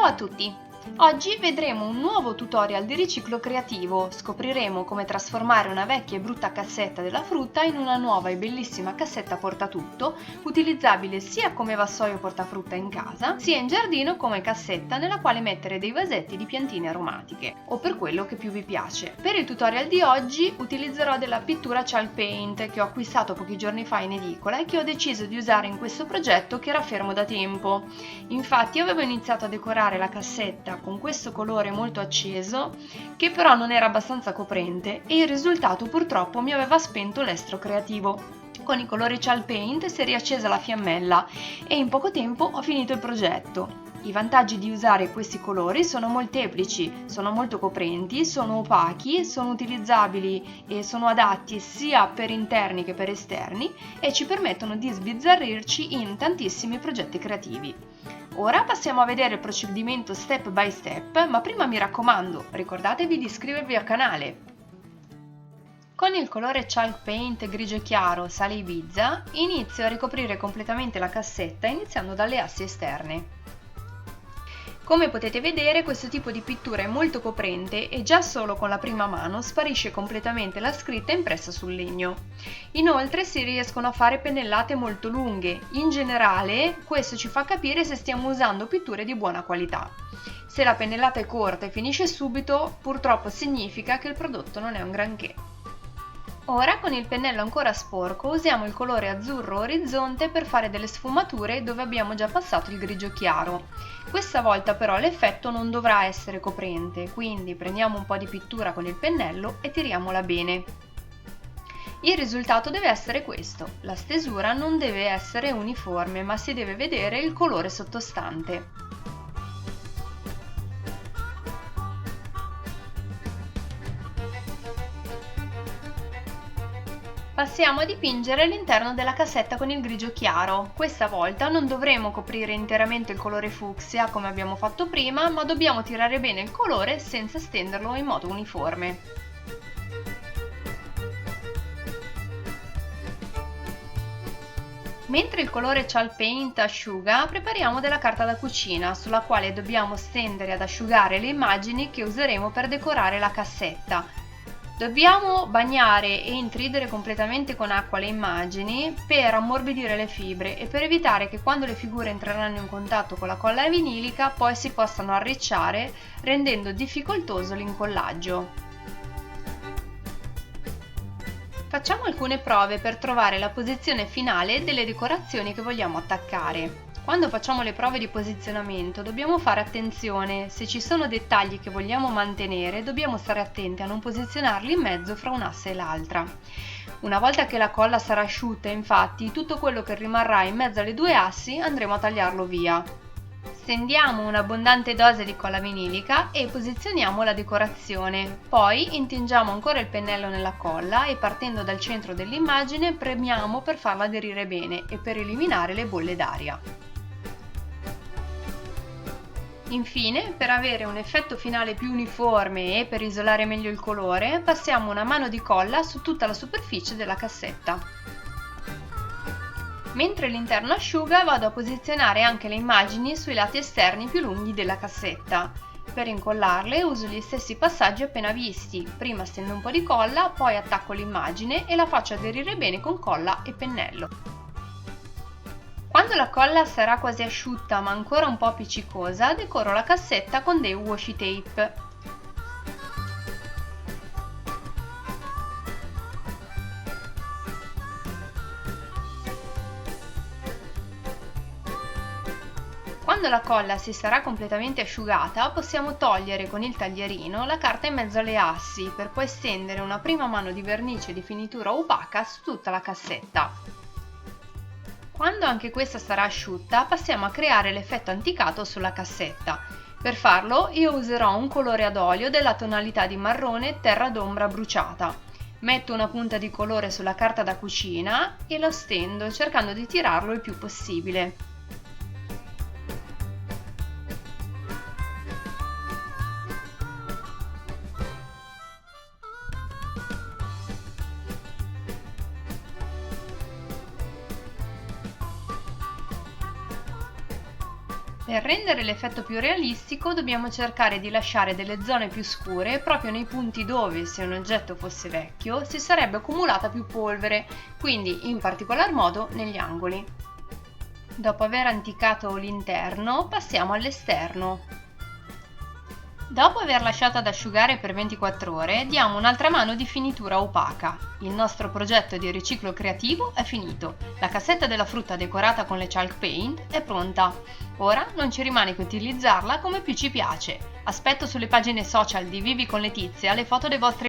Ciao a tutti! Oggi vedremo un nuovo tutorial di riciclo creativo. Scopriremo come trasformare una vecchia e brutta cassetta della frutta in una nuova e bellissima cassetta portatutto, utilizzabile sia come vassoio portafrutta in casa, sia in giardino come cassetta nella quale mettere dei vasetti di piantine aromatiche, o per quello che più vi piace. Per il tutorial di oggi utilizzerò della pittura chalk paint che ho acquistato pochi giorni fa in edicola e che ho deciso di usare in questo progetto che era fermo da tempo. Infatti avevo iniziato a decorare la cassetta con questo colore molto acceso che però non era abbastanza coprente e il risultato purtroppo mi aveva spento l'estro creativo. Con i colori chalk paint si è riaccesa la fiammella e in poco tempo ho finito il progetto. I vantaggi di usare questi colori sono molteplici, sono molto coprenti, sono opachi, sono utilizzabili e sono adatti sia per interni che per esterni e ci permettono di sbizzarrirci in tantissimi progetti creativi. Ora passiamo a vedere il procedimento step by step, ma prima mi raccomando, ricordatevi di iscrivervi al canale. Con il colore chalk paint grigio chiaro sale Ibiza inizio a ricoprire completamente la cassetta iniziando dalle assi esterne. Come potete vedere, questo tipo di pittura è molto coprente e già solo con la prima mano sparisce completamente la scritta impressa sul legno. Inoltre si riescono a fare pennellate molto lunghe. In generale, questo ci fa capire se stiamo usando pitture di buona qualità. Se la pennellata è corta e finisce subito, purtroppo significa che il prodotto non è un granché. Ora con il pennello ancora sporco usiamo il colore azzurro orizzonte per fare delle sfumature dove abbiamo già passato il grigio chiaro. Questa volta però l'effetto non dovrà essere coprente, quindi prendiamo un po' di pittura con il pennello e tiriamola bene. Il risultato deve essere questo: la stesura non deve essere uniforme ma si deve vedere il colore sottostante. Passiamo a dipingere l'interno della cassetta con il grigio chiaro. Questa volta non dovremo coprire interamente il colore fucsia come abbiamo fatto prima, ma dobbiamo tirare bene il colore senza stenderlo in modo uniforme. Mentre il colore chalk paint asciuga, prepariamo della carta da cucina sulla quale dobbiamo stendere ad asciugare le immagini che useremo per decorare la cassetta. Dobbiamo bagnare e intridere completamente con acqua le immagini per ammorbidire le fibre e per evitare che quando le figure entreranno in contatto con la colla vinilica poi si possano arricciare rendendo difficoltoso l'incollaggio. Facciamo alcune prove per trovare la posizione finale delle decorazioni che vogliamo attaccare. Quando facciamo le prove di posizionamento dobbiamo fare attenzione, se ci sono dettagli che vogliamo mantenere dobbiamo stare attenti a non posizionarli in mezzo fra un asse e l'altra. Una volta che la colla sarà asciutta, infatti, tutto quello che rimarrà in mezzo alle due assi andremo a tagliarlo via. Stendiamo un'abbondante dose di colla vinilica e posizioniamo la decorazione. Poi intingiamo ancora il pennello nella colla e partendo dal centro dell'immagine premiamo per farla aderire bene e per eliminare le bolle d'aria. Infine, per avere un effetto finale più uniforme e per isolare meglio il colore, passiamo una mano di colla su tutta la superficie della cassetta. Mentre l'interno asciuga, vado a posizionare anche le immagini sui lati esterni più lunghi della cassetta. Per incollarle uso gli stessi passaggi appena visti, prima stendo un po' di colla, poi attacco l'immagine e la faccio aderire bene con colla e pennello. Quando la colla sarà quasi asciutta ma ancora un po' appiccicosa, decoro la cassetta con dei washi tape. Quando la colla si sarà completamente asciugata, possiamo togliere con il taglierino la carta in mezzo alle assi per poi stendere una prima mano di vernice di finitura opaca su tutta la cassetta. Quando anche questa sarà asciutta, passiamo a creare l'effetto anticato sulla cassetta. Per farlo io userò un colore ad olio della tonalità di marrone terra d'ombra bruciata. Metto una punta di colore sulla carta da cucina e lo stendo cercando di tirarlo il più possibile. Per rendere l'effetto più realistico dobbiamo cercare di lasciare delle zone più scure proprio nei punti dove, se un oggetto fosse vecchio, si sarebbe accumulata più polvere, quindi in particolar modo negli angoli. Dopo aver anticato l'interno, passiamo all'esterno. Dopo aver lasciato ad asciugare per 24 ore, diamo un'altra mano di finitura opaca. Il nostro progetto di riciclo creativo è finito. La cassetta della frutta decorata con le chalk paint è pronta. Ora non ci rimane che utilizzarla come più ci piace. Aspetto sulle pagine social di Vivi con Letizia le foto dei vostri